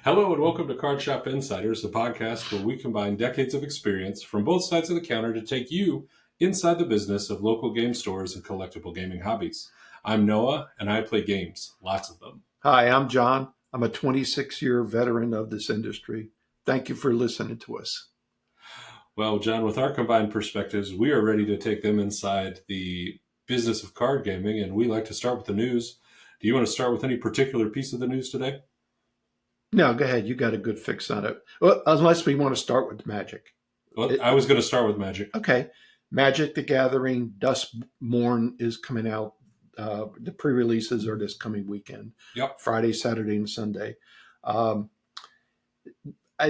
Hello and welcome to Card Shop Insiders, the podcast where we combine decades of experience from both sides of the counter to take you inside the business of local game stores and collectible gaming hobbies. I'm Noah, and I play games, lots of them. Hi, I'm John. I'm a 26-year veteran of this industry. Thank you for listening to us. Well, John, with our combined perspectives, we are ready to take them inside the business of card gaming, and we like to start with the news. Do you want to start with any particular piece of the news today? No, go ahead. You got a good fix on it. Well, unless we want to start with Magic. Well, I was going to start with Magic. Okay. Magic the Gathering, Duskmorn is coming out. The pre-releases are this coming weekend. Yep. Friday, Saturday, and Sunday. I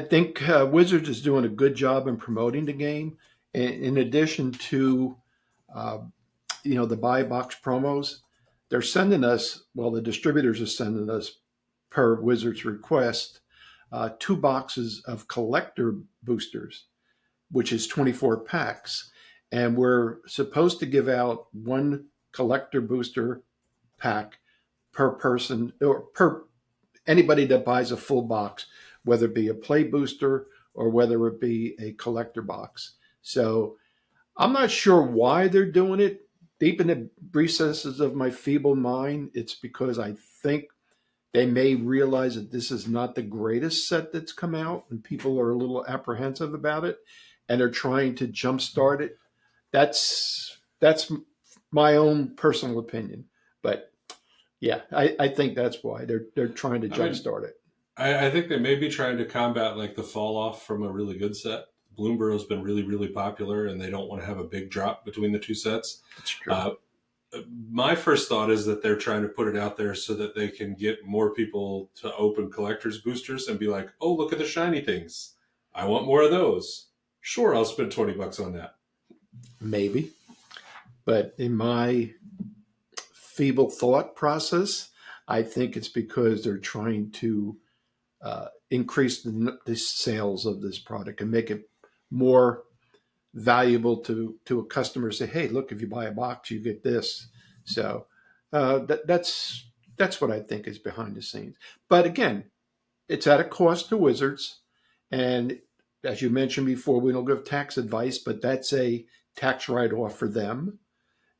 think Wizards is doing a good job in promoting the game. In addition to, the buy box promos, they're sending us, the distributors are sending us per Wizards request, 2 boxes of collector boosters, which is 24 packs. And we're supposed to give out 1 collector booster pack per person or per anybody that buys a full box, whether it be a play booster or whether it be a collector box. So I'm not sure why they're doing it. Deep in the recesses of my feeble mind, it's because I think they may realize that this is not the greatest set that's come out and people are a little apprehensive about it and are trying to jumpstart it. That's my own personal opinion. But yeah, I think that's why they're trying to jumpstart it. I think they may be trying to combat like the fall off from a really good set. Bloomburrow's been really, really popular, and they don't want to have a big drop between the two sets. That's true. My first thought is that they're trying to put it out there so that they can get more people to open collector's boosters and be like, oh, look at the shiny things. I want more of those. Sure, I'll spend $20 on that. Maybe. But in my feeble thought process, I think it's because they're trying to increase the sales of this product and make it more valuable to a customer. Say, hey, look, if you buy a box, you get this. So that's what I think is behind the scenes. But again, it's at a cost to Wizards. And as you mentioned before, we don't give tax advice, but that's a tax write-off for them.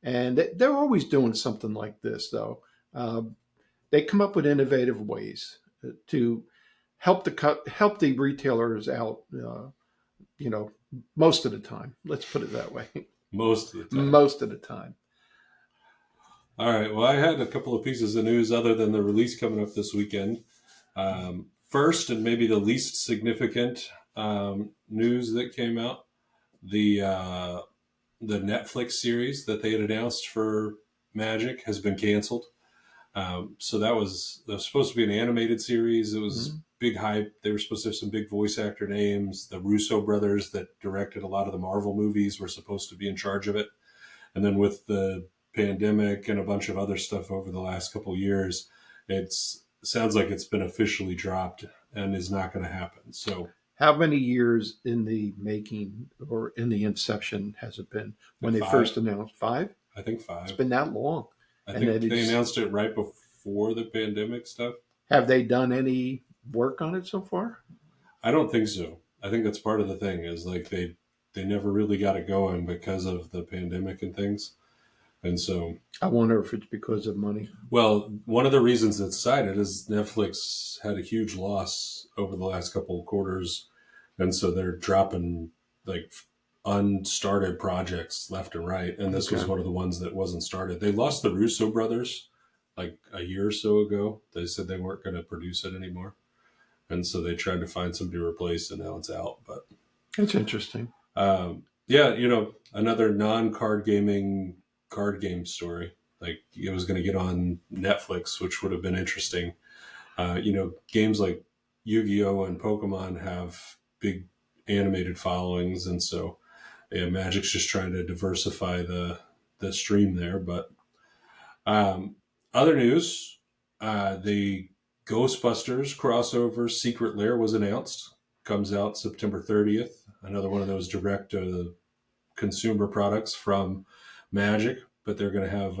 And they're always doing something like this, though. They come up with innovative ways to help the retailers out, most of the time. Let's put it that way. Most of the time. Most of the time. All right. Well, I had a couple of pieces of news other than the release coming up this weekend. First, and maybe the least significant news that came out, the Netflix series that they had announced for Magic has been canceled. So that was supposed to be an animated series. It was big hype. They were supposed to have some big voice actor names. The Russo brothers that directed a lot of the Marvel movies were supposed to be in charge of it. And then with the pandemic and a bunch of other stuff over the last couple of years, it sounds like it's been officially dropped and is not going to happen. So how many years in the making or in the inception has it been when they 5. First announced? 5? I think 5. It's been that long. I think they announced it right before the pandemic stuff. Have they done any work on it so far? I don't think so. I think that's part of the thing is like they never really got it going because of the pandemic and things. And so I wonder if it's because of money. Well, one of the reasons it's cited is Netflix had a huge loss over the last couple of quarters. And so they're dropping like unstarted projects left and right. And this was one of the ones that wasn't started. They lost the Russo brothers like a year or so ago. They said they weren't going to produce it anymore. And so they tried to find somebody to replace, and now it's out. But it's interesting. Another non-card gaming card game story. Like it was going to get on Netflix, which would have been interesting. Games like Yu-Gi-Oh! And Pokemon have big animated followings, and so Magic's just trying to diversify the stream there. But other news, the Ghostbusters crossover Secret Lair was announced. Comes out September 30th. Another one of those direct consumer products from Magic, but they're going to have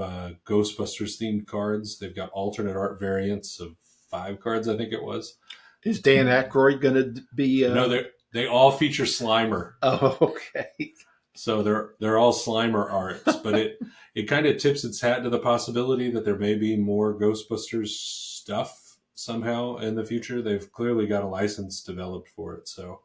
Ghostbusters themed cards. They've got alternate art variants of 5 cards, I think it was. Is Dan Aykroyd going to be? No, they all feature Slimer. Oh, okay. So they're all Slimer arts, but it kind of tips its hat to the possibility that there may be more Ghostbusters stuff somehow in the future. They've clearly got a license developed for it, so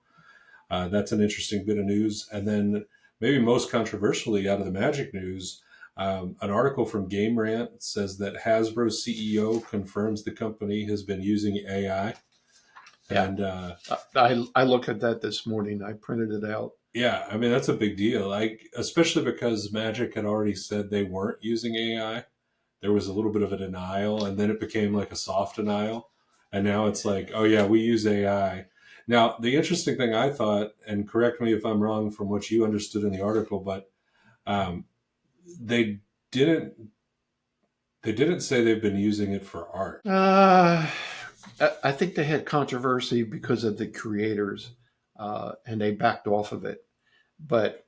that's an interesting bit of news. And then maybe most controversially out of the Magic news, an article from Game Rant says that Hasbro's CEO confirms the company has been using AI. Yeah, And I looked at that this morning. I printed it out. yeah, I mean, that's a big deal. Like, especially because Magic had already said they weren't using AI. There was a little bit of a denial, and then it became like a soft denial. And now it's like, oh, yeah, we use AI. Now, the interesting thing I thought, and correct me if I'm wrong from what you understood in the article, but um, they didn't they didn't say they've been using it for art. I think they had controversy because of the creators, and they backed off of it. But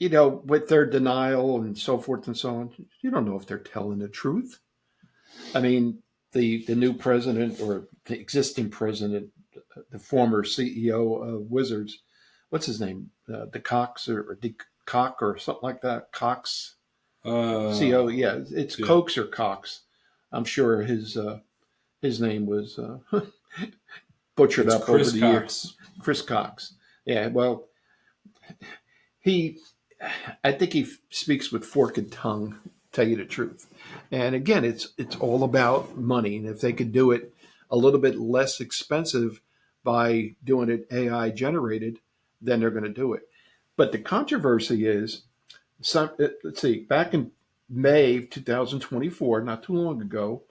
with their denial and so forth and so on, you don't know if they're telling the truth. I mean, the new president or the existing president, the former CEO of Wizards, what's his name? The Cox or De Cock or something like that. Cox CEO. Yeah, it's Yeah, Cokes or Cox. I'm sure his name was butchered it's up over Chris the years. Cox. Chris Cox. Yeah, well, he, I think he speaks with forked tongue. Tell you the truth, and again, it's all about money, and if they could do it a little bit less expensive by doing it AI generated, then they're going to do it. But the controversy is, let's see, back in May 2024, not too long ago,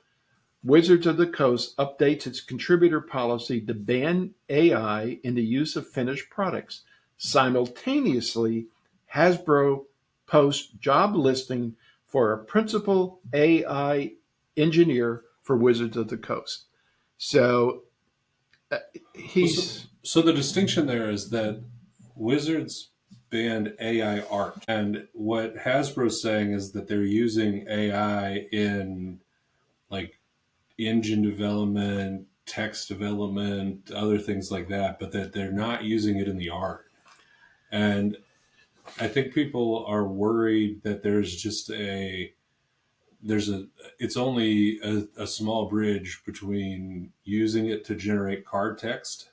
Wizards of the Coast updates its contributor policy to ban AI in the use of finished products. Simultaneously, Hasbro posts job listing for a principal AI engineer for Wizards of the Coast. So uh, Well, so, he's so the distinction there is that Wizards banned AI art, and what Hasbro's saying is that they're using AI in like engine development, text development, other things like that, but that they're not using it in the art. And I think people are worried that there's a it's only a small bridge between using it to generate card text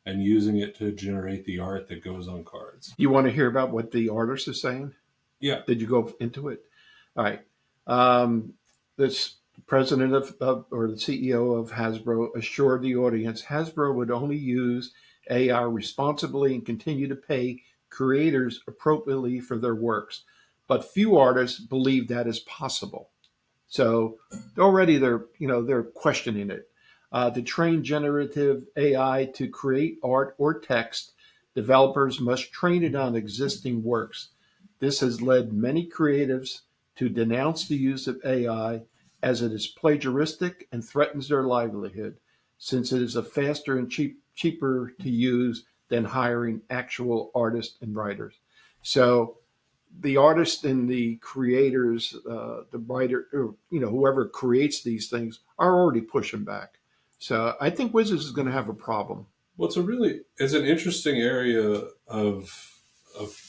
and using it to generate the art that goes on cards. You want to hear about what the artist is saying? Yeah. Did you go into it? All right. Um, this president of or the CEO of Hasbro assured the audience Hasbro would only use AI responsibly and continue to pay creators appropriately for their works. But few artists believe that is possible. So already they're questioning it. To train generative AI to create art or text, developers must train it on existing works. This has led many creatives to denounce the use of AI as it is plagiaristic and threatens their livelihood, since it is a faster and cheaper to use than hiring actual artists and writers. So the artists and the creators, the writer, or, whoever creates these things are already pushing back. So I think Wizards is going to have a problem. Well, it's an interesting area of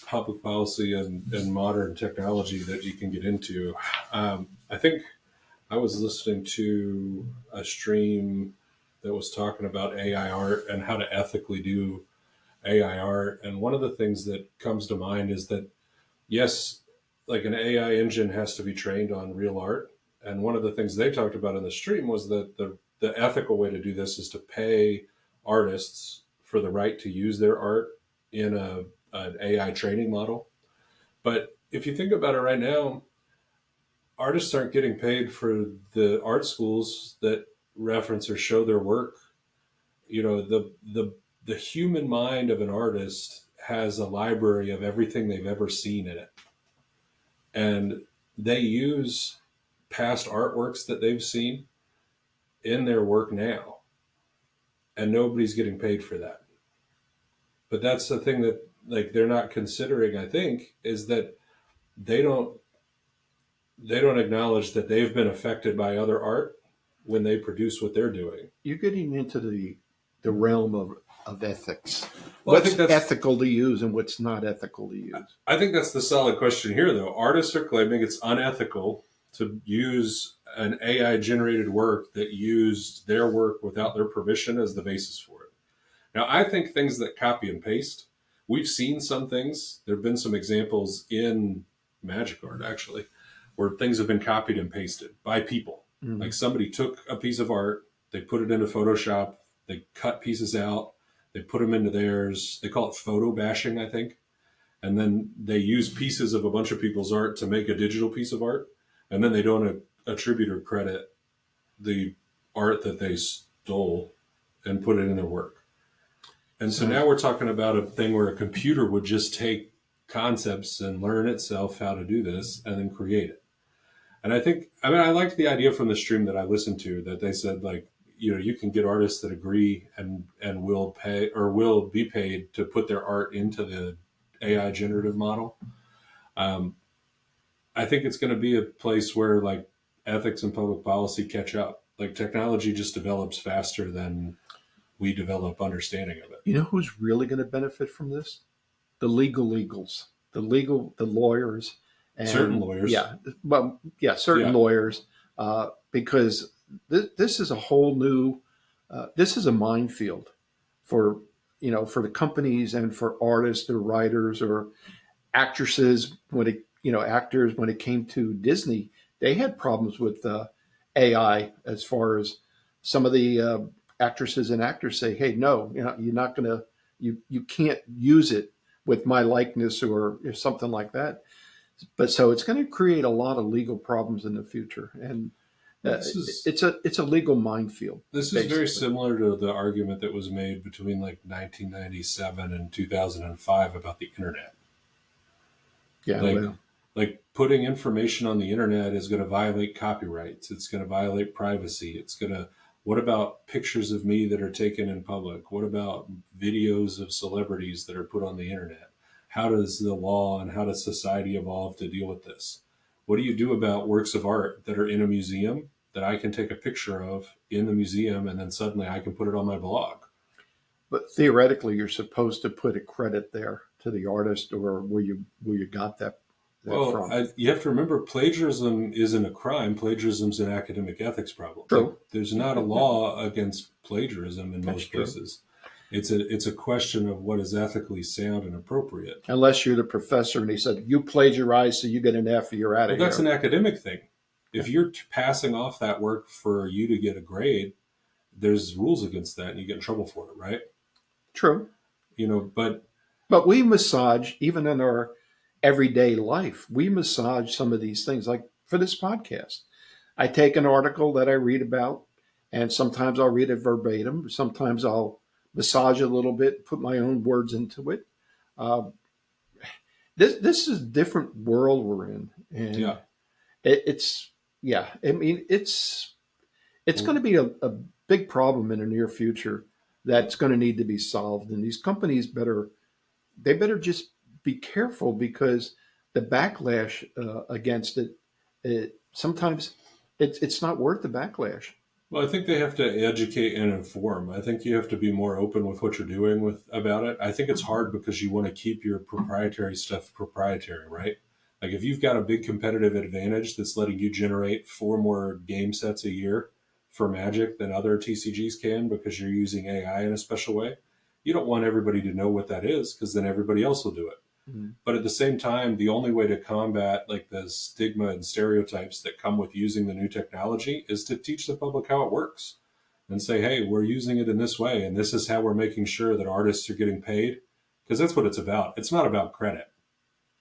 public policy and modern technology that you can get into. I think I was listening to a stream that was talking about AI art and how to ethically do AI art. And one of the things that comes to mind is that, yes, like an AI engine has to be trained on real art. And one of the things they talked about in the stream was that the ethical way to do this is to pay artists for the right to use their art in an AI training model. But if you think about it right now, artists aren't getting paid for the art schools that reference or show their work. You know, the human mind of an artist has a library of everything they've ever seen in it, and they use past artworks that they've seen in their work now, and nobody's getting paid for that. But that's the thing that like they're not considering, I think, is that they don't they don't acknowledge that they've been affected by other art, when they produce what they're doing. You're getting into the realm of ethics. Well, I What's think that's ethical to use and what's not ethical to use. I think that's the solid question here, though. Artists are claiming it's unethical to use an AI generated work that used their work without their permission as the basis for it. Now, I think things that copy and paste, we've seen some things. There have been some examples in magic art, actually, where things have been copied and pasted by people. Mm-hmm. Like somebody took a piece of art, they put it into Photoshop, they cut pieces out, they put them into theirs. They call it photo bashing, I think. And then they use pieces of a bunch of people's art to make a digital piece of art. And then they don't attribute or credit the art that they stole and put it in their work. And so now we're talking about a thing where a computer would just take concepts and learn itself how to do this and then create it. And I liked the idea from the stream that I listened to that they said, like, you can get artists that agree and will pay or will be paid to put their art into the AI generative model. Um, I think it's going to be a place where like ethics and public policy catch up. Like technology just develops faster than we develop understanding of it. You know who's really going to benefit from this? The legals, the lawyers, Certain and lawyers, certain yeah, lawyers, because this is a whole new, this is a minefield for for the companies and for artists or writers or actresses actors when it came to Disney. They had problems with AI as far as some of the actresses and actors say, hey, no, you're not going to, you can't use it with my likeness or something like that. But so it's going to create a lot of legal problems in the future. And well, this it's a legal minefield, is very basically. similar to the argument that was made between like 1997 and 2005 about the internet. Yeah, Like well, putting information on the internet is going to violate copyrights. It's going to violate privacy. What about pictures of me that are taken in public? What about videos of celebrities that are put on the internet? How does the law and how does society evolve to deal with this? What do you do about works of art that are in a museum that I can take a picture of in the museum and then suddenly I can put it on my blog? but theoretically, you're supposed to put a credit there to the artist or where you got that Well, from. you have to remember plagiarism isn't a crime. Plagiarism is an academic ethics problem. Like, True. there's not a Yeah, law against plagiarism in that's most true. places. It's a question of what is ethically sound and appropriate. Unless you're the professor and he said, you plagiarized, so you get an F, you're out Well, of that's here. an academic thing. Yeah, If you're passing off that work for you to get a grade, there's rules against that, and you get in trouble for it, right? true. But But we massage, even in our everyday life, we massage some of these things. Like for this podcast, I take an article that I read about, and sometimes I'll read it verbatim. Sometimes I'll massage it a little bit, put my own words into it. Uh, this is a different world we're in, and yeah, it's yeah. I mean, it's going well, to be a big problem in the near future that's going to need to be solved, and these companies better just be careful because the backlash against it sometimes it's not worth the backlash. Well, I think they have to educate and inform. I think you have to be more open with what you're doing with about it. I think it's hard because you want to keep your proprietary stuff proprietary, right? Like if you've got a big competitive advantage that's letting you generate 4 more game sets a year for Magic than other TCGs can because you're using AI in a special way, you don't want everybody to know what that is because then everybody else will do it. Mhm. But at the same time, the only way to combat like the stigma and stereotypes that come with using the new technology is to teach the public how it works and say, hey, we're using it in this way. And this is how we're making sure that artists are getting paid. Because that's what it's about. It's not about credit.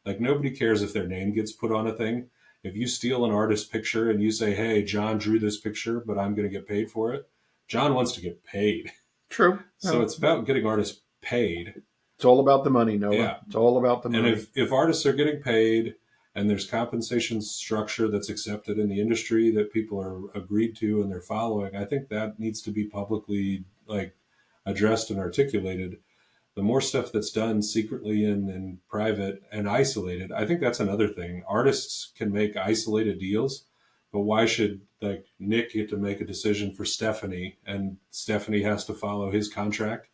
Like nobody cares if their name gets put on a thing. If you steal an artist's picture and you say, hey, John drew this picture, but I'm going to get paid for it, John wants to get paid. True. So No, it's about getting artists paid. it's all about the money, Noah. Yeah. It's all about the And money. if artists are getting paid and there's compensation structure that's accepted in the industry that people are agreed to and they're following, I think that needs to be publicly like addressed and articulated. The more stuff that's done secretly and private and isolated, I think that's another thing. Artists can make isolated deals, but why should like Nick get to make a decision for Stephanie and Stephanie has to follow his contract?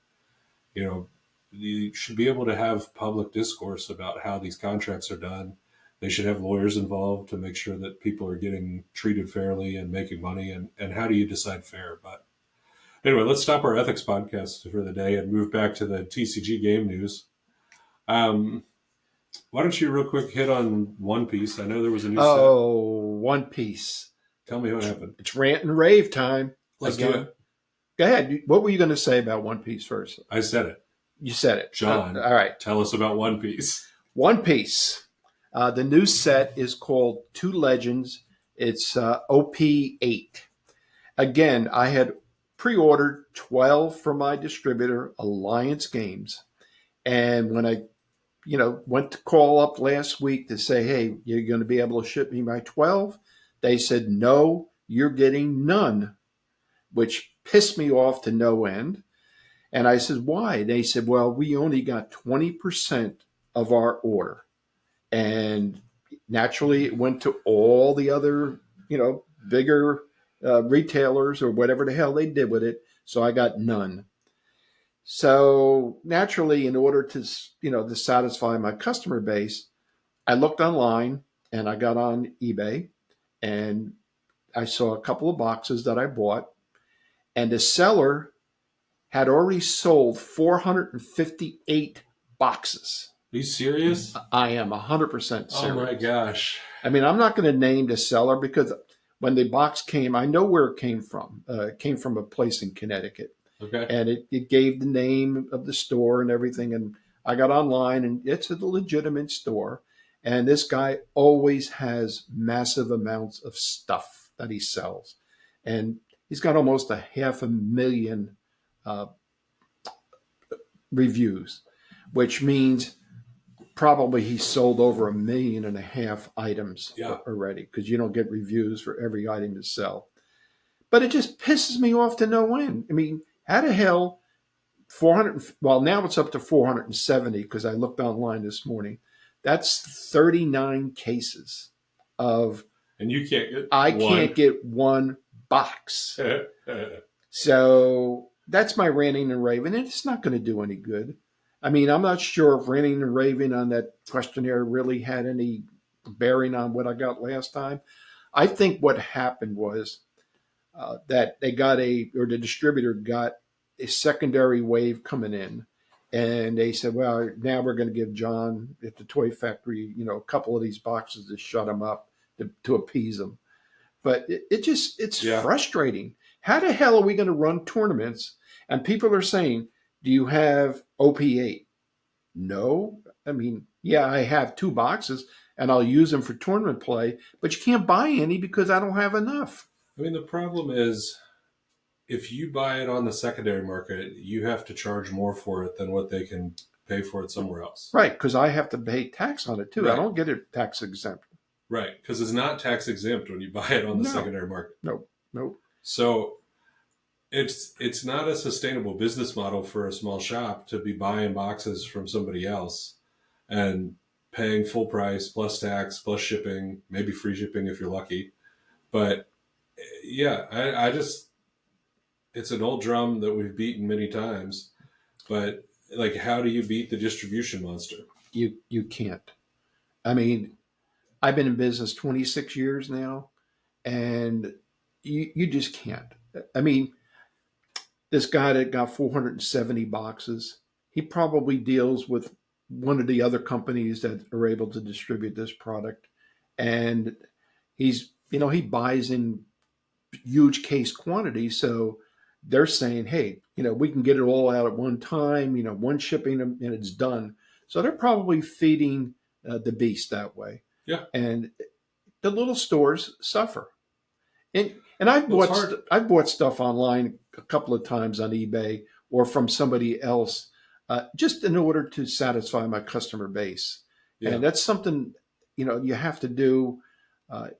You know, you should be able to have public discourse about how these contracts are done. They should have lawyers involved to make sure that people are getting treated fairly and making money. And how do you decide fair? But anyway, let's stop our ethics podcast for the day and move back to the TCG game news. Um, why don't you real quick hit on One Piece? I know there was a new set. Oh, One Piece. Tell me what happened. It's rant and rave time. Let's again. do it. Go ahead. What were you going to say about One Piece first? I said it. You said it. John, all right. Tell us about One Piece. One Piece. The new set is called Two Legends. It's OP8. Again, I had pre-ordered 12 from my distributor, Alliance Games. And when I went to call up last week to say, hey, you're going to be able to ship me my 12, they said, no, you're getting none, which pissed me off to no end. And I said, why? They said, well, we only got 20% of our order. And naturally, it went to all the other, bigger retailers or whatever the hell they did with it. So I got none. So naturally, in order to, to satisfy my customer base, I looked online and I got on eBay and I saw a couple of boxes that I bought, and the seller had already sold 458 boxes. Are you serious? I am 100% serious. Oh my gosh. I mean, I'm not going to name the seller because when the box came, I know where it came from. It came from a place in Connecticut. Okay. And it gave the name of the store and everything. And I got online and it's a legitimate store. And this guy always has massive amounts of stuff that he sells. And he's got almost 500,000 reviews, which means probably he sold over 1.5 million items already, because you don't get reviews for every item you sell. But it just pisses me off to no end. I mean, how the hell 400? Well, now it's up to 470 because I looked online this morning. That's 39 cases of. And you can't get. Can't get one box. So that's my ranting and raving, and it's not going to do any good. I mean, I'm not sure if ranting and raving on that questionnaire really had any bearing on what I got last time. I think what happened was that the distributor got a secondary wave coming in, and they said, well, now we're going to give John at the toy factory, a couple of these boxes to shut him up, to appease him. But it's frustrating. How the hell are we going to run tournaments? And people are saying, do you have OP8? No. I mean, yeah, I have 2 boxes and I'll use them for tournament play, but you can't buy any because I don't have enough. I mean, the problem is if you buy it on the secondary market, you have to charge more for it than what they can pay for it somewhere else. Right, because I have to pay tax on it too. Right. I don't get it tax exempt. Right, because it's not tax exempt when you buy it on the secondary market. Nope. So it's not a sustainable business model for a small shop to be buying boxes from somebody else and paying full price plus tax plus shipping, maybe free shipping if you're lucky. But yeah, I just, it's an old drum that we've beaten many times. But like, how do you beat the distribution monster? You can't. I mean, I've been in business 26 years now, and you just can't. I mean, this guy that got 470 boxes, he probably deals with one of the other companies that are able to distribute this product. And he buys in huge case quantities. So they're saying, hey, we can get it all out at one time, one shipping, and it's done. So they're probably feeding the beast that way. Yeah. And the little stores suffer. And I've bought stuff online a couple of times on eBay or from somebody else, just in order to satisfy my customer base. Yeah. And that's something, you have to do,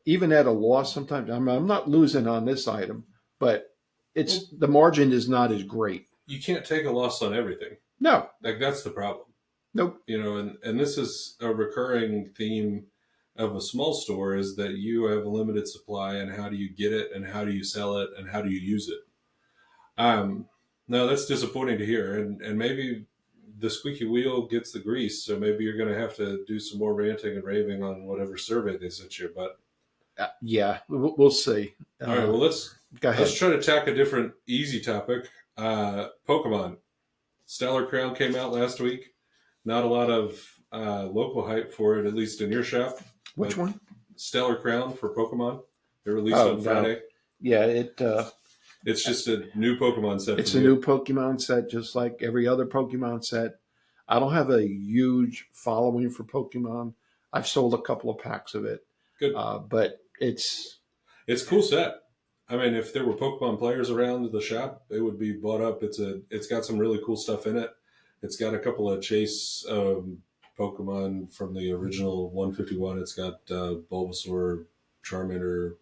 even at a loss sometimes. I'm not losing on this item, but the margin is not as great. You can't take a loss on everything. No. Like, that's the problem. Nope. And this is a recurring theme of a small store is that you have a limited supply, and how do you get it, and how do you sell it, and how do you use it? Um, no, that's disappointing to hear, and maybe the squeaky wheel gets the grease, so maybe you're going to have to do some more ranting and raving on whatever survey they sent you. But Yeah, we'll see. all right, well Go let's ahead. try to tack a different easy topic. Pokemon Stellar Crown came out last week. Not a lot of local hype for it, at least in your shop. Which But one? Stellar Crown for Pokemon, they released Oh on no. Friday. Yeah, It's just a new Pokemon set it's from a you. new Pokemon set, just like every other Pokemon set. I don't have a huge following for Pokemon. I've sold a couple of packs of it, Good. but it's It's a cool set. I mean, if there were Pokemon players around the shop, it would be bought up. It's got some really cool stuff in it. It's got a couple of chase Pokemon from the original 151. It's got Bulbasaur, Charmander,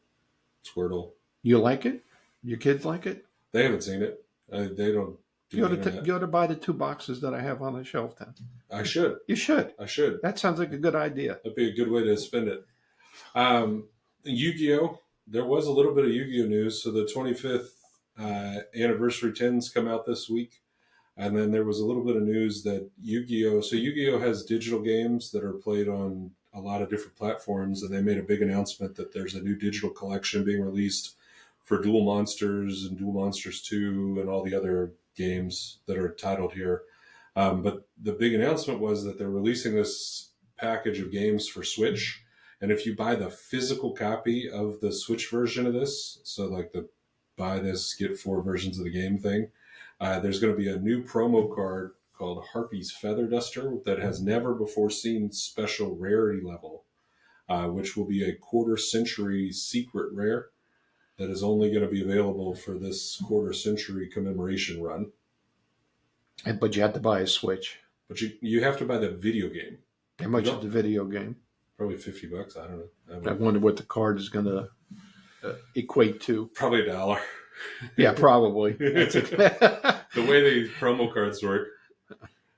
Squirtle. you like it. Your kids like it. They haven't seen it. They don't do You the ought to internet. you ought to buy the 2 boxes that I have on the shelf. Then I should. you should. I should. That sounds like a good idea. That'd be a good way to spend it. Yu-Gi-Oh! There was a little bit of Yu-Gi-Oh! News. So the 25th anniversary tins come out this week. And then there was a little bit of news that Yu-Gi-Oh! So Yu-Gi-Oh! Has digital games that are played on a lot of different platforms. And they made a big announcement that there's a new digital collection being released for Duel Monsters and Duel Monsters 2 and all the other games that are titled here. But the big announcement was that they're releasing this package of games for Switch. And if you buy the physical copy of the Switch version of this, so like the buy this, get 4 versions of the game thing, there's going to be a new promo card called Harpy's Feather Duster that has never before seen special rarity level, which will be a quarter century secret rare that is only going to be available for this quarter century commemoration run. But you have to buy a Switch. But you have to buy the video game. How much is the video game? Probably $50. I don't know. I wonder what the card is going to equate to. Probably $1. Yeah, probably. The way these promo cards work,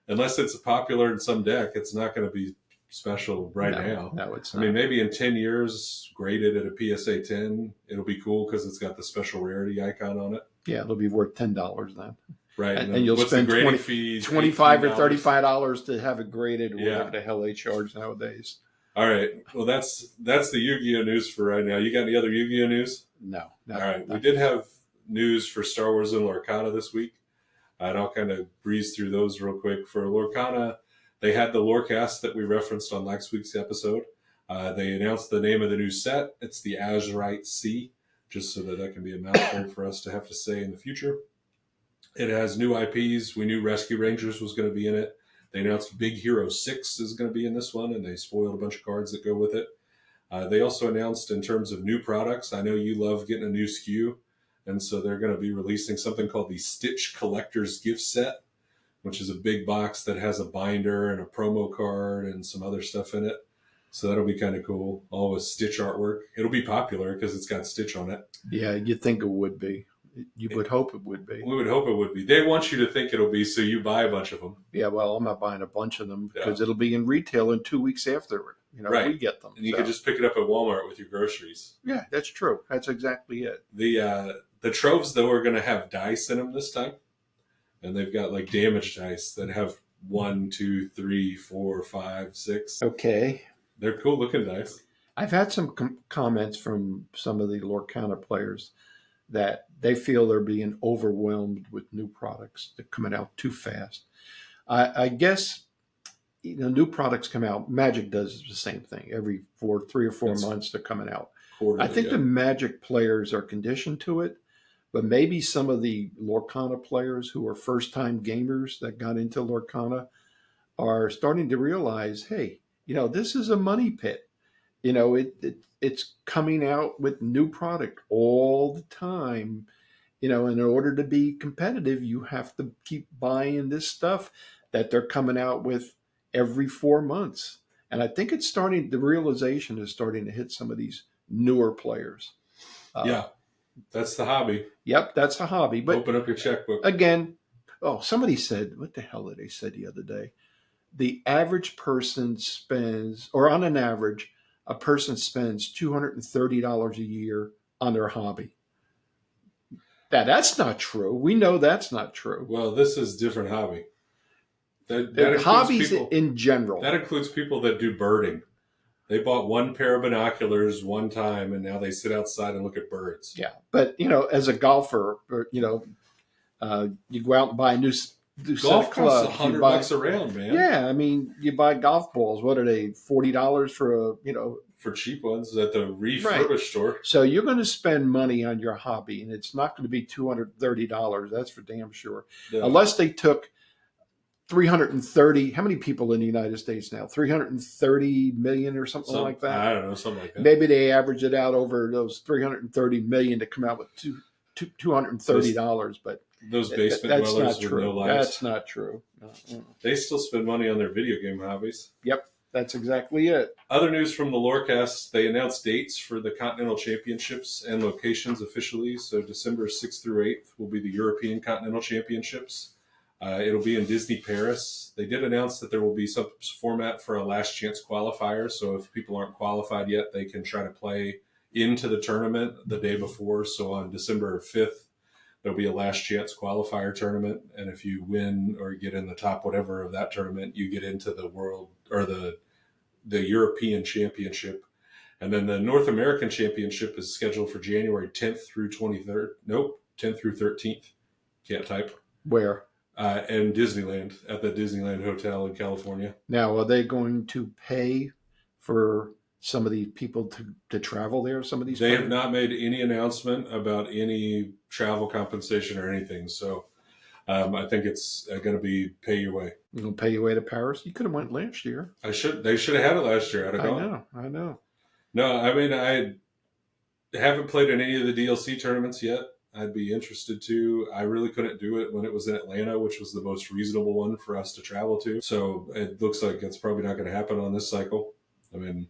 unless it's popular in some deck, it's not going to be special now. No, it's I not. mean, maybe in 10 years, graded at a PSA 10, it'll be cool because it's got the special rarity icon on it. Yeah, it'll be worth $10 then. Right. And you'll what's spend the grading fees? $25 or $18? $35 to have it graded or whatever the hell they charge nowadays. All right. Well, that's the Yu-Gi-Oh! News for right now. You got any other Yu-Gi-Oh! News? No. All right. We did have news for Star Wars and Lorcana this week. And I'll kind of breeze through those real quick. For Lorcana, they had the Lorecast that we referenced on last week's episode. They announced the name of the new set. It's the Azurite Sea, just so that can be a mouthful for us to have to say in the future. It has new IPs. We knew Rescue Rangers was going to be in it. They announced Big Hero 6 is going to be in this one, and they spoiled a bunch of cards that go with it. They also announced in terms of new products, I know you love getting a new SKU, and so they're going to be releasing something called the Stitch Collector's Gift Set, which is a big box that has a binder and a promo card and some other stuff in it. So that'll be kind of cool, all with Stitch artwork. It'll be popular because it's got Stitch on it. Yeah, you'd think it would be. You would hope it would be. We would hope it would be. They want you to think it'll be, so you buy a bunch of them. Yeah, well, I'm not buying a bunch of them because it'll be in retail in 2 weeks after we get them. And you can just pick it up at Walmart with your groceries. Yeah, that's true. That's exactly it. The troves, though, are going to have dice in them this time. And they've got like damage dice that have 1, 2, 3, 4, 5, 6. Okay. They're cool looking dice. I've had some comments from some of the Lorcana players that they feel they're being overwhelmed with new products. They're coming out too fast. I guess new products come out. Magic does the same thing. Every 3 or 4 months, they're coming out. Quarterly, I think the Magic players are conditioned to it, but maybe some of the Lorcana players who are first-time gamers that got into Lorcana are starting to realize, hey, this is a money pit. It's coming out with new product all the time. In order to be competitive, you have to keep buying this stuff that they're coming out with every 4 months. And I think the realization is starting to hit some of these newer players. Yeah, that's the hobby. Yep, that's a hobby. But open up your checkbook. Again, somebody said, what the hell did they say the other day? The average person spends, or on an average, a person spends $230 a year on their hobby. That's not true. We know that's not true. Well, this is different hobby. That includes Hobbies people. in general. That includes people that do birding. They bought one pair of binoculars one time, and now they sit outside and look at birds. Yeah, but as a golfer, you go out and buy a new set Golf of costs clubs. $100 a round, man. Yeah, I mean, you buy golf balls. What are they? $40 for for cheap ones at the refurbished store. So you're going to spend money on your hobby, and it's not going to be $230. That's for damn sure. No. Unless they took 330. How many people in the United States now? 330 million or something like that. I don't know, something like that. Maybe they average it out over those 330 million to come out with $230. But those basement dwellers with no lives. That's not true. They still spend money on their video game hobbies. Yep, that's exactly it. Other news from the Lorecast, they announced dates for the Continental Championships and locations officially. So December 6th through 8th will be the European Continental Championships. It'll be in Disney Paris. They did announce that there will be some format for a last chance qualifier. So if people aren't qualified yet, they can try to play into the tournament the day before. So on December 5th, there'll be a last chance qualifier tournament. And if you win or get in the top whatever of that tournament, you get into the world or the European Championship. And then the North American Championship is scheduled for January 10th through 23rd. Nope, 10th through 13th. Can't type. Where? In Disneyland, at the Disneyland Hotel in California. Now, are they going to pay for some of these people to travel there? Some of these They have not made any announcement about any travel compensation or anything. So I think it's going to be pay your way. You're going to pay your way to Paris? You could have went last year. They should have had it last year. I'd have gone. I know. No, I mean, I haven't played in any of the DLC tournaments yet. I'd be interested to. I really couldn't do it when it was in Atlanta, which was the most reasonable one for us to travel to. So it looks like it's probably not going to happen on this cycle. I mean,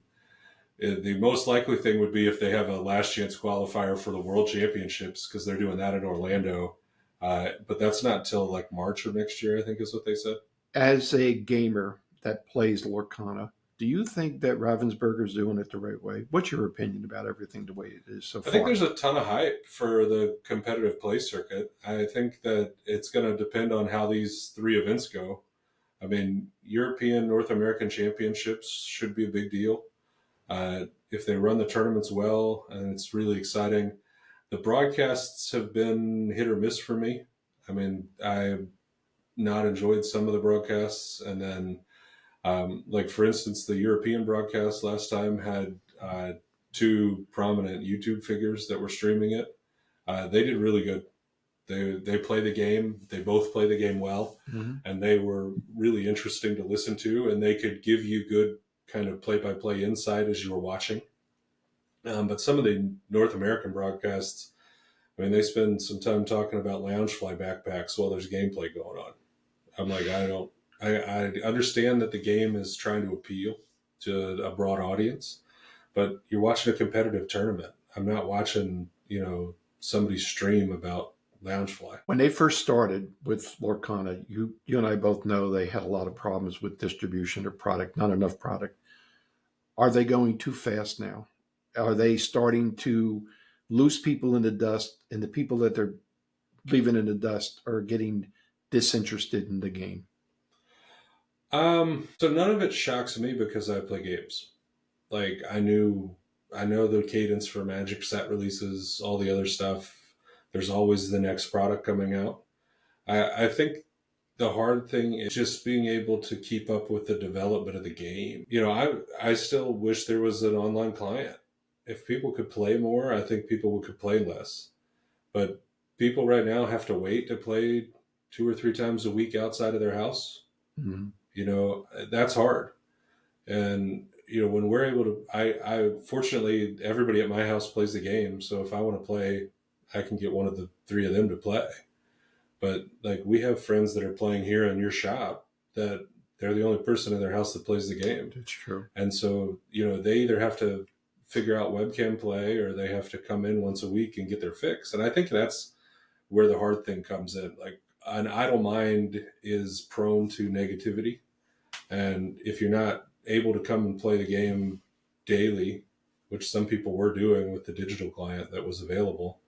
the most likely thing would be if they have a last chance qualifier for the World Championships, because they're doing that in Orlando. But that's not till like March of next year, I think is what they said. As a gamer that plays Lorcana, do you think that Ravensburger's doing it the right way? What's your opinion about everything the way it is so far? I think there's a ton of hype for the competitive play circuit. I think that it's going to depend on how these three events go. I mean, European, North American Championships should be a big deal. If they run the tournaments well, and it's really exciting. The broadcasts have been hit or miss for me. I mean, I've not enjoyed some of the broadcasts, and then like for instance, the European broadcast last time had two prominent YouTube figures that were streaming it. They did really good. They play the game. They both play the game well, and they were really interesting to listen to, and they could give you good kind of play-by-play insight as you were watching. But some of the North American broadcasts, I mean, they spend some time talking about Loungefly backpacks while there's gameplay going on. I'm like, I understand that the game is trying to appeal to a broad audience, but you're watching a competitive tournament. I'm not watching, somebody stream about Loungefly. When they first started with Lorcana, you and I both know they had a lot of problems with distribution of product, not enough product. Are they going too fast now? Are they starting to lose people in the dust, and the people that they're leaving in the dust are getting disinterested in the game? So none of it shocks me because I play games. Like I know the cadence for Magic set releases, all the other stuff. There's always the next product coming out. I think the hard thing is just being able to keep up with the development of the game. I still wish there was an online client. If people could play more, I think people could play less. But people right now have to wait to play 2 or 3 times a week outside of their house. Mm-hmm. That's hard. And, when we're able to, I fortunately, everybody at my house plays the game. So if I want to play, I can get one of the 3 of them to play. But like we have friends that are playing here in your shop that they're the only person in their house that plays the game. That's true. And so, they either have to figure out webcam play or they have to come in once a week and get their fix. And I think that's where the hard thing comes in. Like an idle mind is prone to negativity. And if you're not able to come and play the game daily, which some people were doing with the digital client that was available,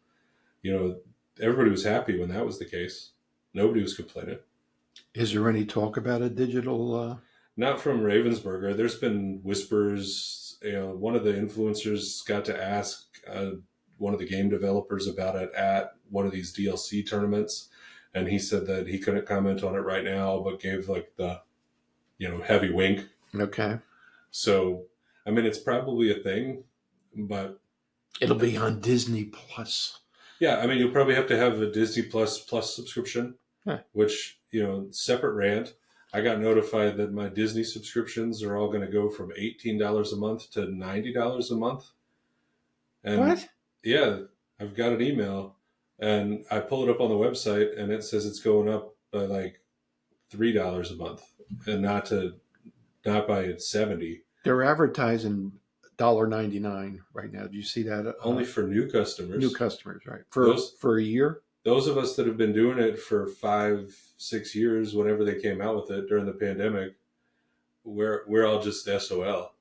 everybody was happy when that was the case. Nobody was complaining. Is there any talk about a digital? Not from Ravensburger. There's been whispers. One of the influencers got to ask one of the game developers about it at one of these DLC tournaments, and he said that he couldn't comment on it right now, but gave like the heavy wink. Okay. So, I mean, it's probably a thing, but it'll be on Disney Plus. Yeah, I mean, you'll probably have to have a Disney Plus subscription, which, separate rant. I got notified that my Disney subscriptions are all going to go from $18 a month to $90 a month. And what? Yeah, I've got an email, and I pull it up on the website, and it says it's going up by like $3 a month, and not by 70. They're advertising $1.99 right now. Do you see that? Only for new customers. New customers, right? For a year. Those of us that have been doing it for 5-6 years, whenever they came out with it during the pandemic, we're all just SOL.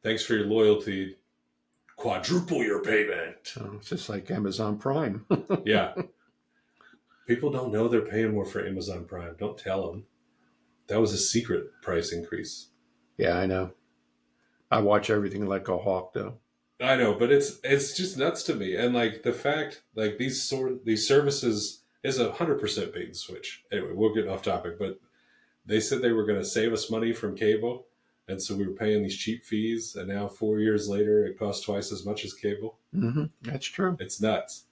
Thanks for your loyalty. Quadruple your payment. Oh, it's just like Amazon Prime. Yeah. People don't know they're paying more for Amazon Prime. Don't tell them. That was a secret price increase. Yeah, I know. I watch everything like a hawk, though. I know, but it's just nuts to me. And like the fact, like these services is 100% bait and switch. Anyway, we'll get off topic, but they said they were going to save us money from cable. And so we were paying these cheap fees. And now 4 years later, it costs twice as much as cable. Mm-hmm. That's true. It's nuts.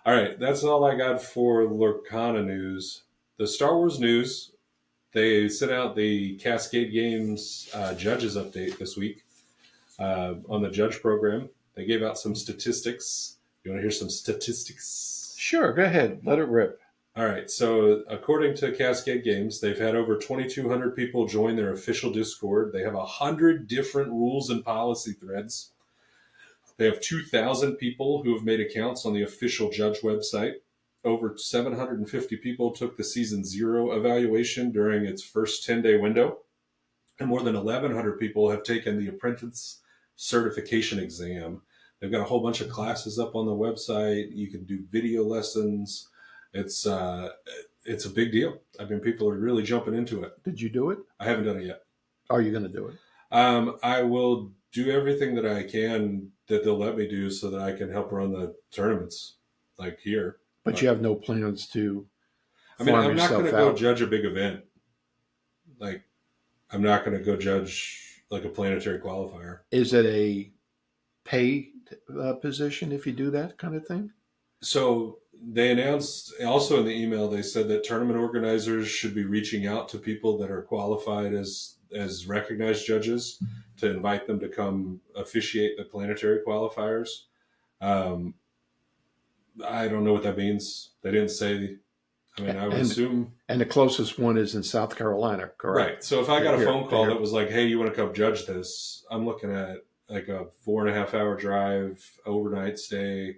All right. That's all I got for Lorcana news. The Star Wars news, they sent out the Cascade Games judges update this week. On the judge program, they gave out some statistics. You want to hear some statistics? Sure, go ahead. Let it rip. All right. So according to Cascade Games, they've had over 2,200 people join their official Discord. They have 100 different rules and policy threads. They have 2,000 people who have made accounts on the official judge website. Over 750 people took the Season 0 evaluation during its first 10-day window. And more than 1,100 people have taken the apprentice certification exam. They've got a whole bunch of classes up on the website. You can do video lessons. It's a big deal. I mean, people are really jumping into it. Did you do it? I haven't done it yet. Are you going to do it? I will do everything that I can that they'll let me do so that I can help run the tournaments like here. But you have no plans to I'm not going to go judge a big event. Like, I'm not going to go judge like a planetary qualifier. Is it a paid position if you do that kind of thing? So they announced also in the email, they said that tournament organizers should be reaching out to people that are qualified as recognized judges to invite them to come officiate the planetary qualifiers. I don't know what that means. They didn't say. I mean, I would assume. And the closest one is in South Carolina, correct? Right. So if I got a phone call that was like, hey, you want to come judge this? I'm looking at like a 4.5-hour drive, overnight stay,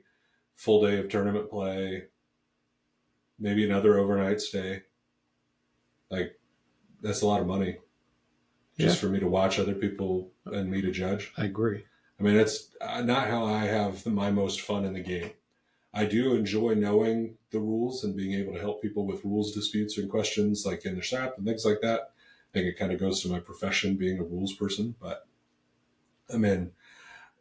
full day of tournament play, maybe another overnight stay. Like, that's a lot of money just for me to watch other people and me to judge. I agree. I mean, it's not how I have my most fun in the game. I do enjoy knowing the rules and being able to help people with rules disputes and questions like in the shop and things like that. I think it kind of goes to my profession being a rules person. But, I mean,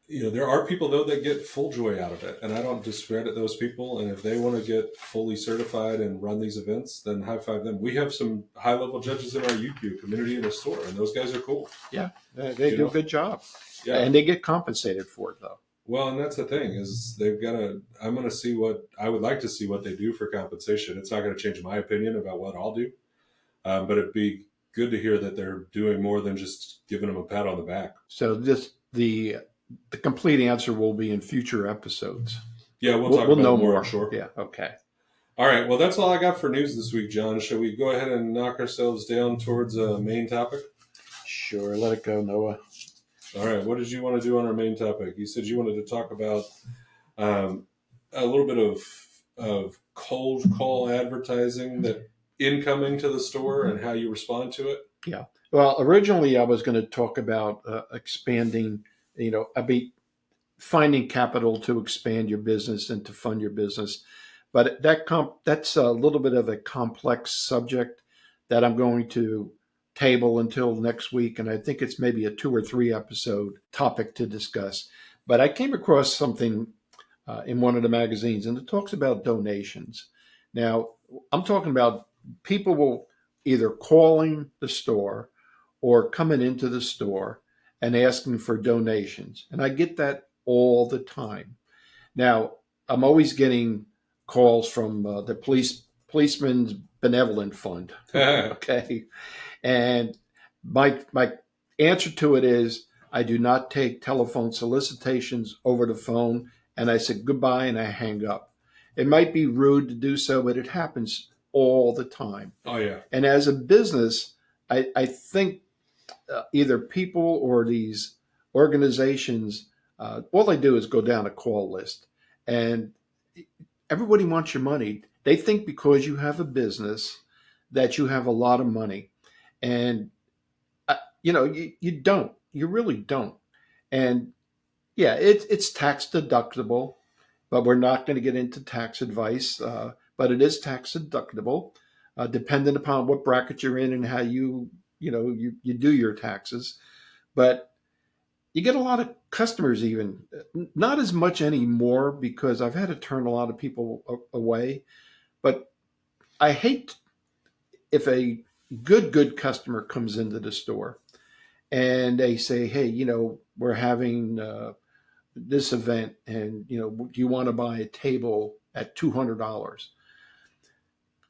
there are people, though, that get full joy out of it. And I don't discredit those people. And if they want to get fully certified and run these events, then high five them. We have some high-level judges in our YouTube community in the store, and those guys are cool. Yeah, they do a good job. Yeah. And they get compensated for it, though. Well, and that's the thing is they've got to. I'm going to see what I would like to see what they do for compensation. It's not going to change my opinion about what I'll do, but it'd be good to hear that they're doing more than just giving them a pat on the back. So the complete answer will be in future episodes. Yeah, we'll talk about know more. Sure. Yeah. Okay. All right. Well, that's all I got for news this week, John. Shall we go ahead and knock ourselves down towards a main topic? Sure. Let it go, Noah. All right. What did you want to do on our main topic? You said you wanted to talk about a little bit of cold call advertising that incoming to the store and how you respond to it. Yeah. Well, originally I was going to talk about expanding, I mean, finding capital to expand your business and to fund your business. But that's a little bit of a complex subject that I'm going to table until next week. And I think it's maybe a 2 or 3 episode topic to discuss. But I came across something in one of the magazines, and it talks about donations. Now, I'm talking about people will either calling the store or coming into the store and asking for donations. And I get that all the time. Now, I'm always getting calls from the policeman's benevolent fund. Okay. And my answer to it is I do not take telephone solicitations over the phone, and I say goodbye and I hang up. It might be rude to do so, but it happens all the time. Oh yeah. And as a business, I think either people or these organizations, all they do is go down a call list, and everybody wants your money. They think because you have a business that you have a lot of money, and you don't. You really don't. And yeah, it's tax deductible, but we're not going to get into tax advice. But it is tax deductible, depending upon what bracket you're in and how you do your taxes. But you get a lot of customers, even not as much anymore because I've had to turn a lot of people away. But I hate if a good customer comes into the store and they say, "Hey, we're having this event, and do you want to buy a table at $200?"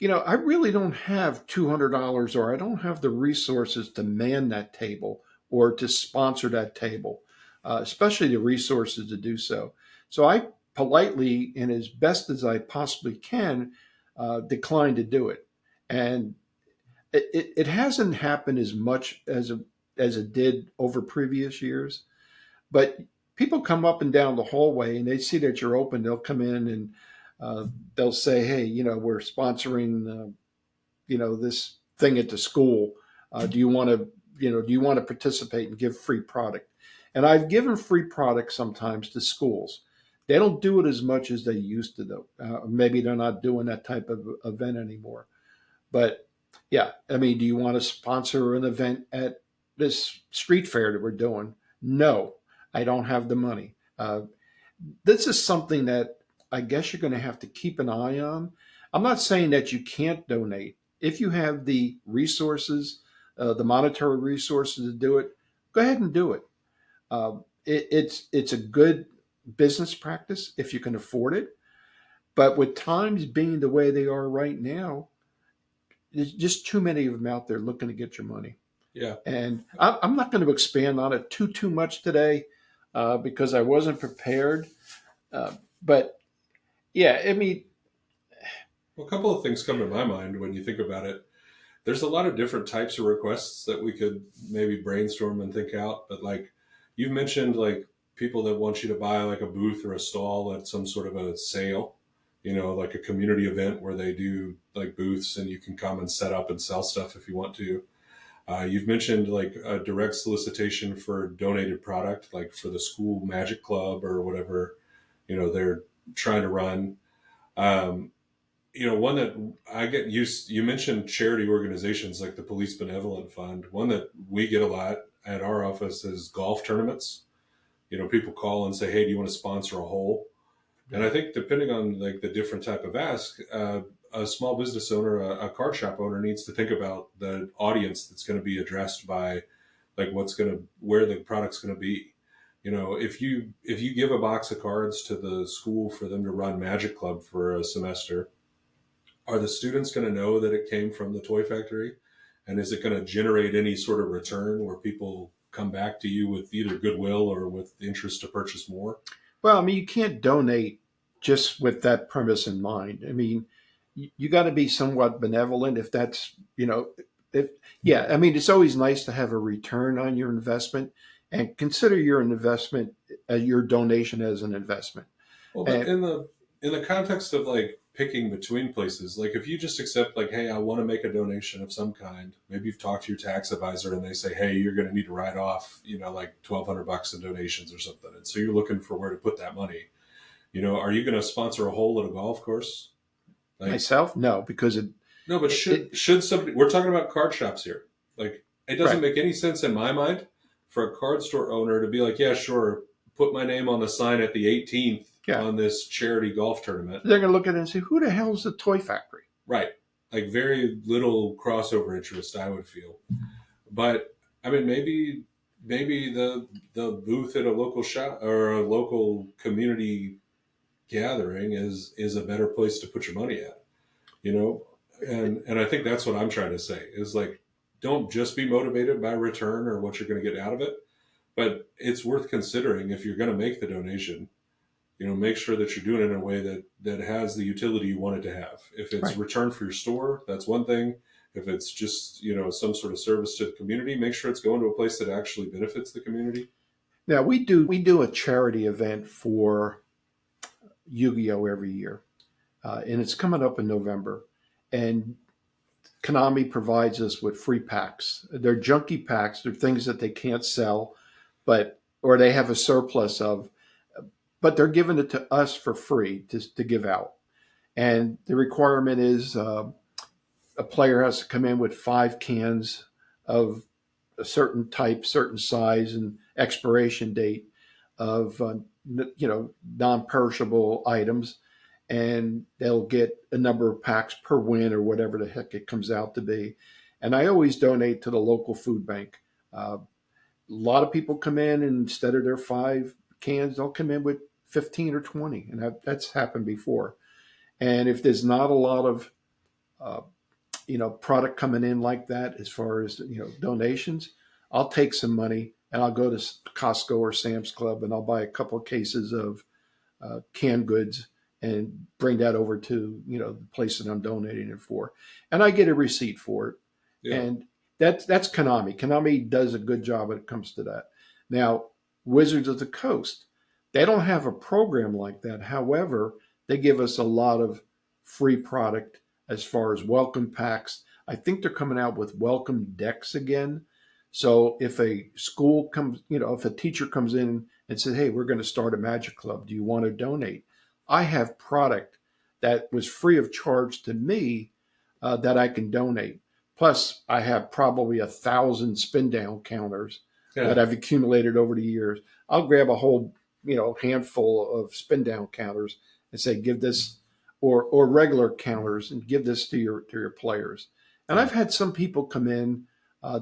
I really don't have $200, or I don't have the resources to man that table or to sponsor that table, especially the resources to do so. So I politely and as best as I possibly can decline to do it. And it hasn't happened as much as it did over previous years. But people come up and down the hallway and they see that you're open. They'll come in and they'll say, "Hey, we're sponsoring, this thing at the school. Do you want to, do you want to participate and give free product?" And I've given free product sometimes to schools. They don't do it as much as they used to do. Maybe they're not doing that type of event anymore. But yeah, I mean, do you want to sponsor an event at this street fair that we're doing? No, I don't have the money. This is something that I guess you're going to have to keep an eye on. I'm not saying that you can't donate. If you have the resources, the monetary resources to do it, go ahead and do it. It's a good business practice if you can afford it. But with times being the way they are right now, there's just too many of them out there looking to get your money. Yeah. And I'm not going to expand on it too much today because I wasn't prepared. But yeah, I mean, Well, a couple of things come to my mind when you think about it. There's a lot of different types of requests that we could maybe brainstorm and think out. But like you've mentioned, like people that want you to buy like a booth or a stall at some sort of a sale, like a community event where they do like booths and you can come and set up and sell stuff if you want to. You've mentioned like a direct solicitation for donated product, like for the school magic club or whatever, they're trying to run. Um, one that I get used, you mentioned charity organizations like the Police Benevolent Fund. One that we get a lot at our office is golf tournaments. People call and say, "Hey, do you want to sponsor a hole?" And I think depending on like the different type of ask, a small business owner, a card shop owner needs to think about the audience that's going to be addressed by like where the product's going to be. If you give a box of cards to the school for them to run Magic Club for a semester, are the students going to know that it came from the toy factory? And is it going to generate any sort of return where people come back to you with either goodwill or with interest to purchase more? well, I mean, you can't donate just with that premise in mind. I mean, you got to be somewhat benevolent if that's, if, yeah, I mean, it's always nice to have a return on your investment and consider your investment, your donation as an investment. Well, but And in the context of like picking between places. Like if you just accept like, hey, I want to make a donation of some kind. Maybe you've talked to your tax advisor and they say, hey, you're going to need to write off, like $1,200 in donations or something. And so you're looking for where to put that money. Are you going to sponsor a hole at a golf course? Like, Myself, no, because no, but it should somebody? We're talking about card shops here. Like, it doesn't right. make any sense in my mind for a card store owner to be like, yeah, sure, put my name on the sign at the 18th Yeah, on this charity golf tournament. they're going to look at it and say, "Who the hell is the toy factory?" Right. Like very little crossover interest, I would feel. But I mean, maybe the booth at a local shop or a local community gathering is a better place to put your money at. You know, and I think that's what I'm trying to say is like, don't just be motivated by return or what you're going to get out of it, but it's worth considering if you're going to make the donation. Make sure that you're doing it in a way that has the utility you want it to have. If it's Right. return for your store, that's one thing. If it's just some sort of service to the community, make sure it's going to a place that actually benefits the community. Now we do a charity event for Yu-Gi-Oh every year, and it's coming up in November, and Konami provides us with free packs. They're junky packs. They're things that they can't sell, but or they have a surplus of, but they're giving it to us for free to give out. And the requirement is a player has to come in with 5 cans of a certain type, certain size, and expiration date of non-perishable items, and they'll get a number of packs per win or whatever the heck it comes out to be. And I always donate to the local food bank. A lot of people come in, and instead of their 5 cans, they'll come in with 15 or 20, and that's happened before. And if there's not a lot of uh, product coming in like that as far as donations, I'll take some money and I'll go to Costco or Sam's Club and I'll buy a couple of cases of canned goods and bring that over to the place that I'm donating it for, and I get a receipt for it. Yeah. And that's Konami. Konami does a good job when it comes to that. Now, Wizards of the Coast, they don't have a program like that. However, they give us a lot of free product as far as welcome packs. I think they're coming out with welcome decks again. So if a school comes, if a teacher comes in and says, "Hey, we're going to start a magic club. Do you want to donate?" I have product that was free of charge to me that I can donate. Plus, I have probably 1,000 spin down counters that Yeah. I've accumulated over the years. I'll grab a whole, handful of spin down counters and say, "Give this," or regular counters and give this to your players. And Yeah. I've had some people come in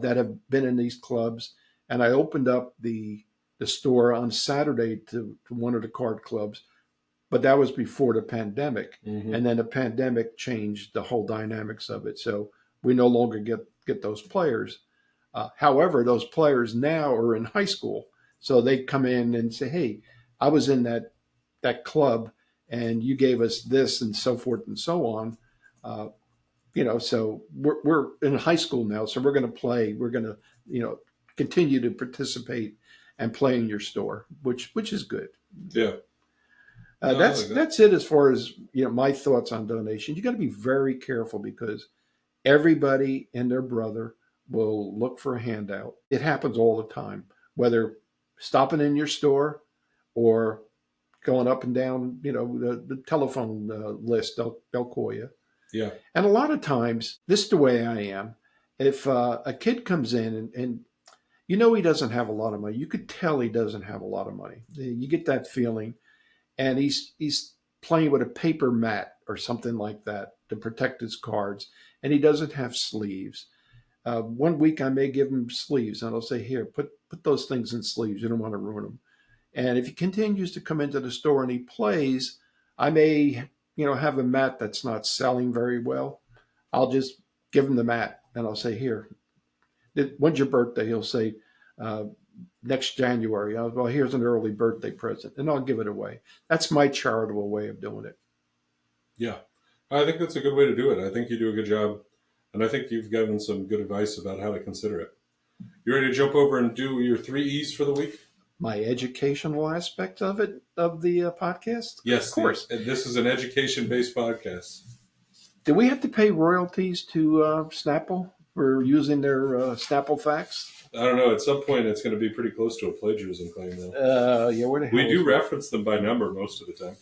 that have been in these clubs, and I opened up the store on Saturday to one of the card clubs, but that was before the pandemic, Mm-hmm. and then the pandemic changed the whole dynamics of it. So we no longer get those players. However, those players now are in high school, so they come in and say, "Hey, I was in that club, and you gave us this, and so forth and so on." Uh, so we're in high school now, so we're going to play. We're going to continue to participate and play in your store, which is good. Yeah. No, I That's like that. that's it as far as my thoughts on donation. You got to be very careful because everybody and their brother will look for a handout. It happens all the time, whether stopping in your store or going up and down, the telephone list. They'll call you. Yeah. And a lot of times, this is the way I am. If a kid comes in and he doesn't have a lot of money, you could tell he doesn't have a lot of money. You get that feeling, and he's playing with a paper mat or something like that to protect his cards, and he doesn't have sleeves. One week I may give him sleeves, and I'll say, "Here, put those things in sleeves. You don't want to ruin them." And if he continues to come into the store and he plays, I may, have a mat that's not selling very well. I'll just give him the mat and I'll say, "Here, when's your birthday?" He'll say, uh, "Next January." Well, here's an early birthday present, and I'll give it away. That's my charitable way of doing it. Yeah. I think that's a good way to do it. I think you do a good job, and I think you've given some good advice about how to consider it. You ready to jump over and do your 3 E's for the week? my educational aspect of it, of the podcast? Of Yes, course. this is an education-based podcast. Do we have to pay royalties to Snapple for using their Snapple facts? I don't know. At some point, it's going to be pretty close to a plagiarism claim, though. Yeah, where the hell We do is it? reference them by number most of the time.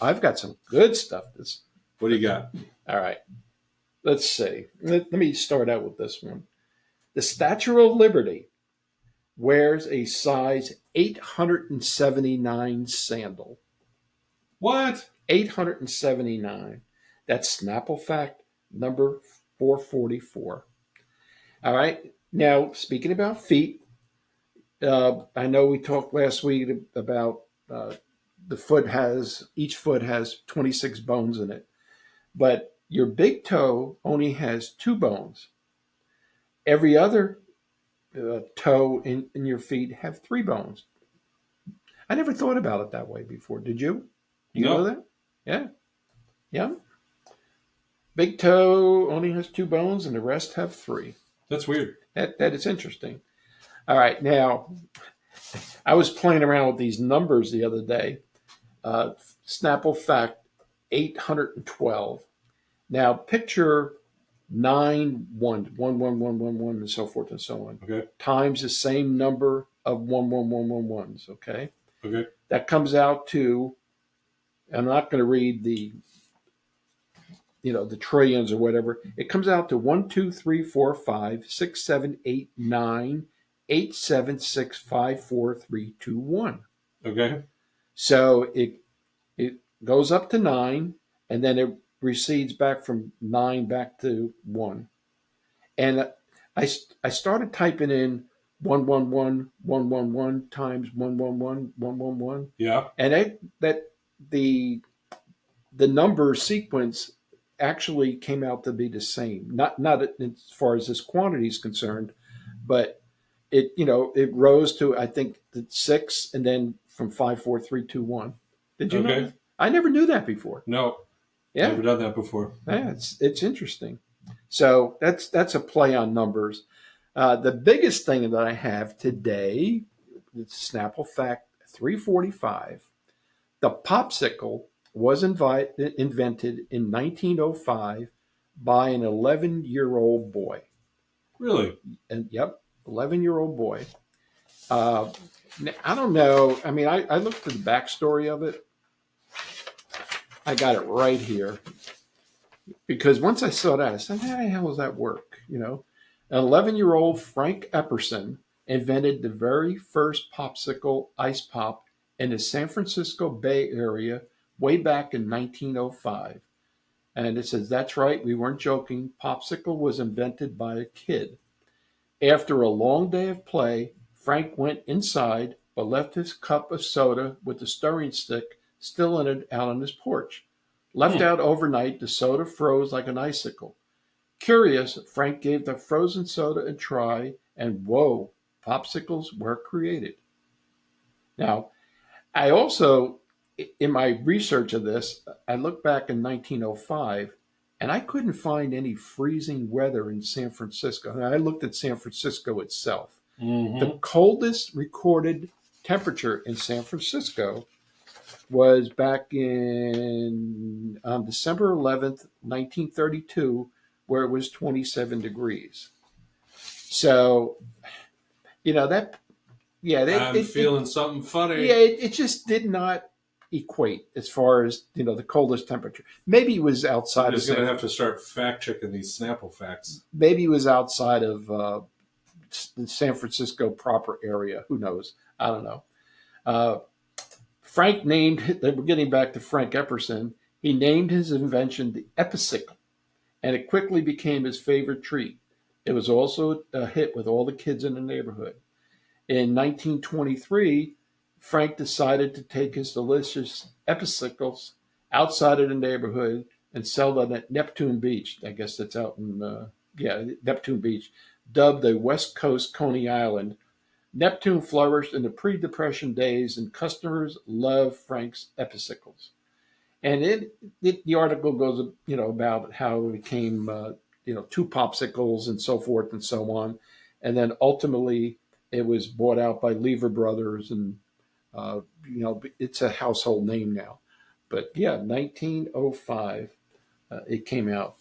I've got some good stuff. What do you got? All right. Let's see. Let me start out with this one. The Statue of Liberty wears a size 879 sandal. What? 879. That's Snapple fact number 444. All right. Now, speaking about feet, I know we talked last week about each foot has 26 bones in it, but your big toe only has 2 bones. Every other toe in your feet have 3 bones. I never thought about it that way before. Did you? Do you know that? Yeah. Yeah. Big toe only has 2 bones and the rest have 3. That's weird. That is interesting. All right. Now, I was playing around with these numbers the other day. Snapple fact 812. Now, picture 9 1 1 1 1 1 1 and so forth and so on. Okay. Times the same number of 1 1 1 1 1s. Okay. Okay. That comes out to, I'm not going to read the trillions or whatever. It comes out to 1 2 3 4 5 6 7 8 9 8 7 6 5 4 3 2 1. Okay. So it goes up to 9, and then it recedes back from 9 back to 1. And I started typing in 111 111 times 111 111. Yeah. And the number sequence actually came out to be the same. Not as far as this quantity is concerned, but it rose to, I think, the 6, and then from 5 4 3 2 1. Did you know that? I never knew that before. No. Yeah. Never done that before. Yeah, it's interesting. So that's a play on numbers. The biggest thing that I have today is Snapple fact 345. The popsicle was invented in 1905 by an 11-year-old boy. Really? And yep, 11-year-old boy. I don't know. I mean, I looked at the backstory of it. I got it right here. Because once I saw that, I said, how the hell does that work? An 11-year-old Frank Epperson invented the very first popsicle ice pop in the San Francisco Bay Area way back in 1905. And it says, that's right, we weren't joking. Popsicle was invented by a kid. After a long day of play, Frank went inside but left his cup of soda with the stirring stick still in it out on his porch. Left out overnight, the soda froze like an icicle. Curious, Frank gave the frozen soda a try, and whoa, popsicles were created. Now, I also, in my research of this, I looked back in 1905, and I couldn't find any freezing weather in San Francisco. And I looked at San Francisco itself. Mm-hmm. The coldest recorded temperature in San Francisco was back on December 11th, 1932, where it was 27 degrees. So, that, yeah. I'm feeling something funny. Yeah, it just did not equate as far as, the coldest temperature. Maybe it was outside I'm of... just going to have to start fact-checking these Snapple facts. Maybe it was outside of the San Francisco proper area. Who knows? I don't know. Frank named, we're getting back to Frank Epperson, he named his invention the Epicicle, and it quickly became his favorite treat. It was also a hit with all the kids in the neighborhood. In 1923, Frank decided to take his delicious Epicicles outside of the neighborhood and sell them at Neptune Beach. I guess that's out in, Neptune Beach, dubbed the West Coast Coney Island. Neptune flourished in the pre-Depression days, and customers loved Frank's Epicicles. And the article goes, about how it became, 2 popsicles and so forth and so on. And then ultimately, It was bought out by Lever Brothers, and it's a household name now. But yeah, 1905, it came out.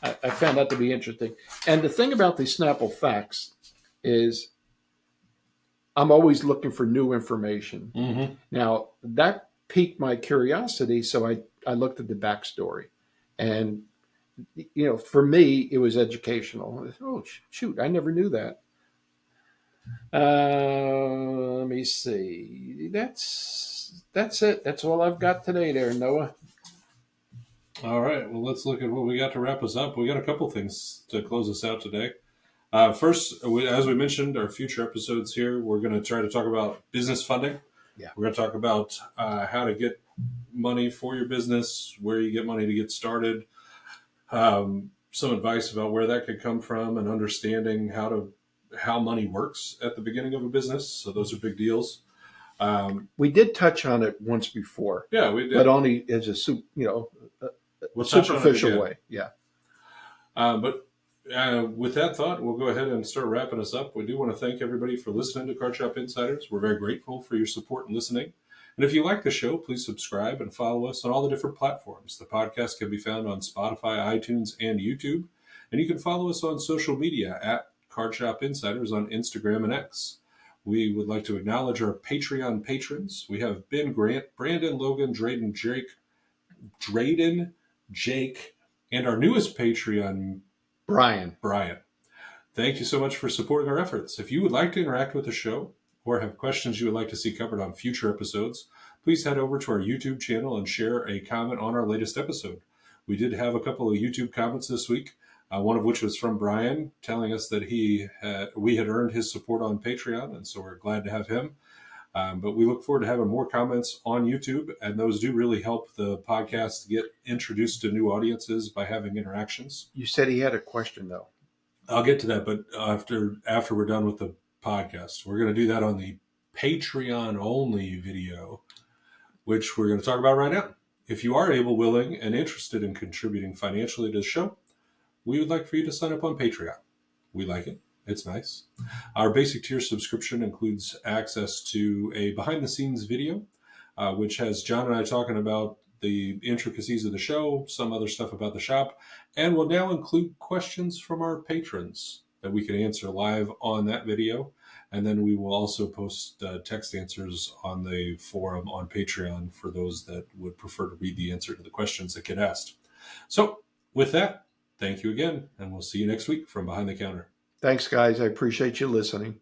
I found that to be interesting. And the thing about the Snapple facts is I'm always looking for new information. Mm-hmm. Now, that piqued my curiosity, so I looked at the backstory. And, for me, it was educational. Oh, shoot, I never knew that. Let me see. That's it. That's all I've got today there, Noah. All right. Well, let's look at what we got to wrap us up. We got a couple things to close us out today. First, as we mentioned, our future episodes here, we're going to try to talk about business funding. Yeah. We're going to talk about how to get money for your business, where you get money to get started, some advice about where that could come from, and understanding how money works at the beginning of a business. So those are big deals. We did touch on it once before. Yeah, we did, but only as a superficial way. Yeah. But with that thought, we'll go ahead and start wrapping us up. We do want to thank everybody for listening to Card Shop Insiders. We're very grateful for your support and listening. And if you like the show, please subscribe and follow us on all the different platforms. The podcast can be found on Spotify, iTunes, and YouTube. And you can follow us on social media at Card Shop Insiders on Instagram and X. We would like to acknowledge our Patreon patrons. We have Ben Grant, Brandon, Logan, Drayden, Jake, and our newest Patreon, Brian. Thank you so much for supporting our efforts. If you would like to interact with the show or have questions you would like to see covered on future episodes, please head over to our YouTube channel and share a comment on our latest episode. We did have a couple of YouTube comments this week, one of which was from Brian telling us that we had earned his support on Patreon, and so we're glad to have him. But we look forward to having more comments on YouTube, and those do really help the podcast get introduced to new audiences by having interactions. You said he had a question, though. I'll get to that, but after we're done with the podcast, we're going to do that on the Patreon only video, which we're going to talk about right now. If you are able, willing, and interested in contributing financially to the show, we would like for you to sign up on Patreon. We like it. It's nice. Our basic tier subscription includes access to a behind-the-scenes video, which has John and I talking about the intricacies of the show, some other stuff about the shop, and will now include questions from our patrons that we can answer live on that video. And then we will also post text answers on the forum on Patreon for those that would prefer to read the answer to the questions that get asked. So with that, thank you again, and we'll see you next week from Behind the Counter. Thanks, guys. I appreciate you listening.